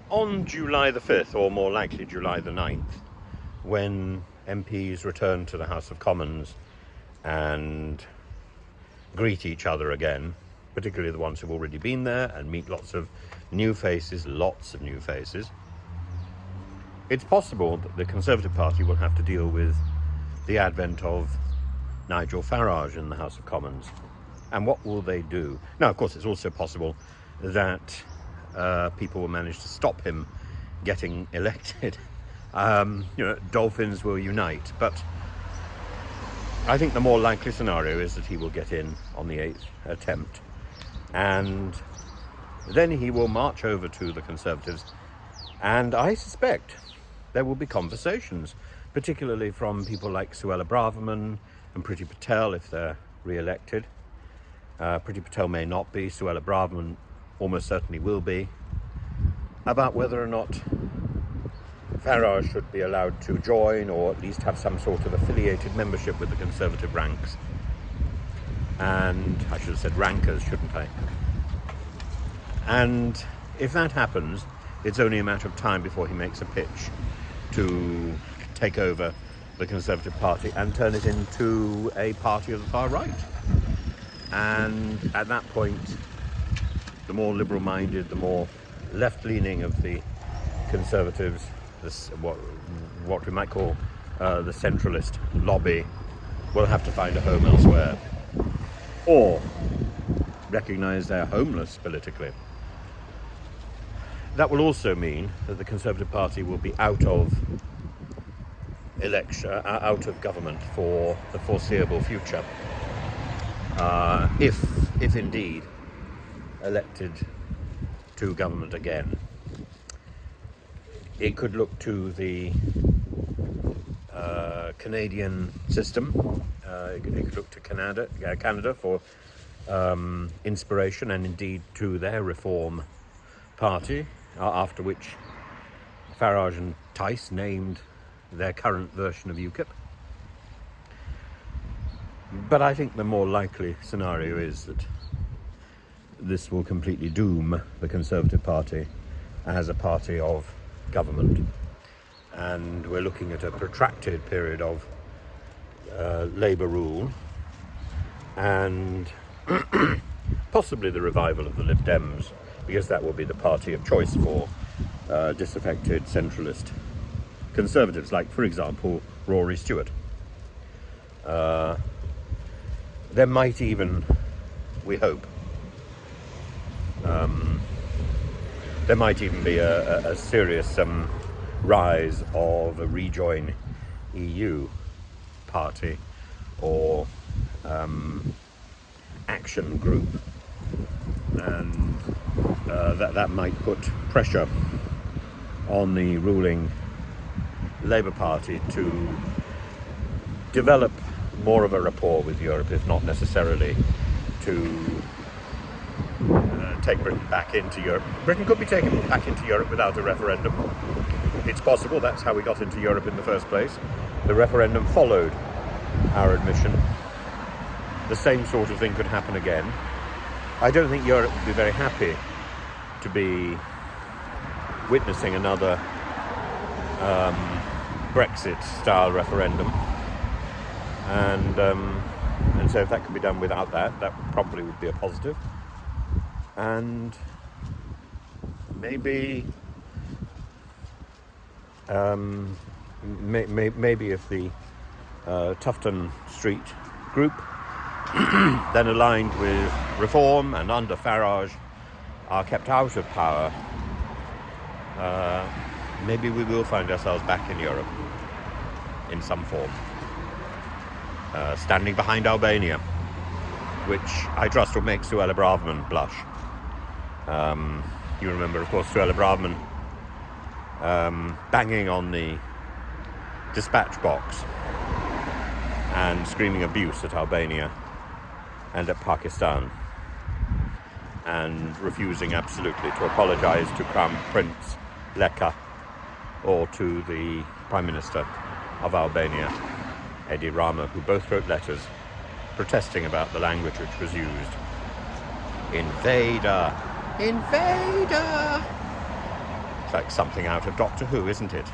On July the 5th, or more likely July the 9th, when MPs return to the House of Commons and greet each other again, particularly the ones who've already been there, and meet lots of new faces, it's possible that the Conservative Party will have to deal with the advent of Nigel Farage in the House of Commons. And what will they do? Now, of course, it's also possible that people will manage to stop him getting elected. Dolphins will unite. But I think the more likely scenario is that he will get in on the 8th attempt. And then he will march over to the Conservatives. And I suspect there will be conversations, particularly from people like Suella Braverman and Priti Patel if they're re-elected. Priti Patel may not be, Suella Braverman almost certainly will be, about whether or not Farage should be allowed to join or at least have some sort of affiliated membership with the Conservative ranks. And I should have said rankers, shouldn't I? And if that happens, it's only a matter of time before he makes a pitch to take over the Conservative Party and turn it into a party of the far right. And at that point, the more liberal-minded, the more left-leaning of the Conservatives, what we might call the centralist lobby, will have to find a home elsewhere, or recognise they're homeless politically. That will also mean that the Conservative Party will be out of government for the foreseeable future, if indeed elected to government again. It could look to the Canadian system. It could look to Canada for inspiration, and indeed to their Reform Party, after which Farage and Tice named their current version of UKIP. But I think the more likely scenario is that this will completely doom the Conservative Party as a party of government. And we're looking at a protracted period of Labour rule and possibly the revival of the Lib Dems, because that will be the party of choice for disaffected centralist Conservatives, like, for example, Rory Stewart. There might even, we hope, there might even be a serious rise of a rejoin EU party or action group, and that might put pressure on the ruling Labour Party to develop more of a rapport with Europe, if not necessarily to take Britain back into Europe. Britain could be taken back into Europe without a referendum. It's possible. That's how we got into Europe in the first place. The referendum followed our admission. The same sort of thing could happen again. I don't think Europe would be very happy to be witnessing another Brexit-style referendum, and so if that could be done without that, that probably would be a positive. And maybe maybe if the Tufton Street group, then aligned with Reform and under Farage, are kept out of power, maybe we will find ourselves back in Europe in some form, standing behind Albania, which I trust will make Suella Braverman blush. You remember, of course, Suella Braverman banging on the dispatch box and screaming abuse at Albania and at Pakistan, and refusing absolutely to apologise to Crown Prince Leka or to the Prime Minister of Albania, Edi Rama, who both wrote letters protesting about the language which was used. Invader! Invader! It's like something out of Doctor Who, isn't it?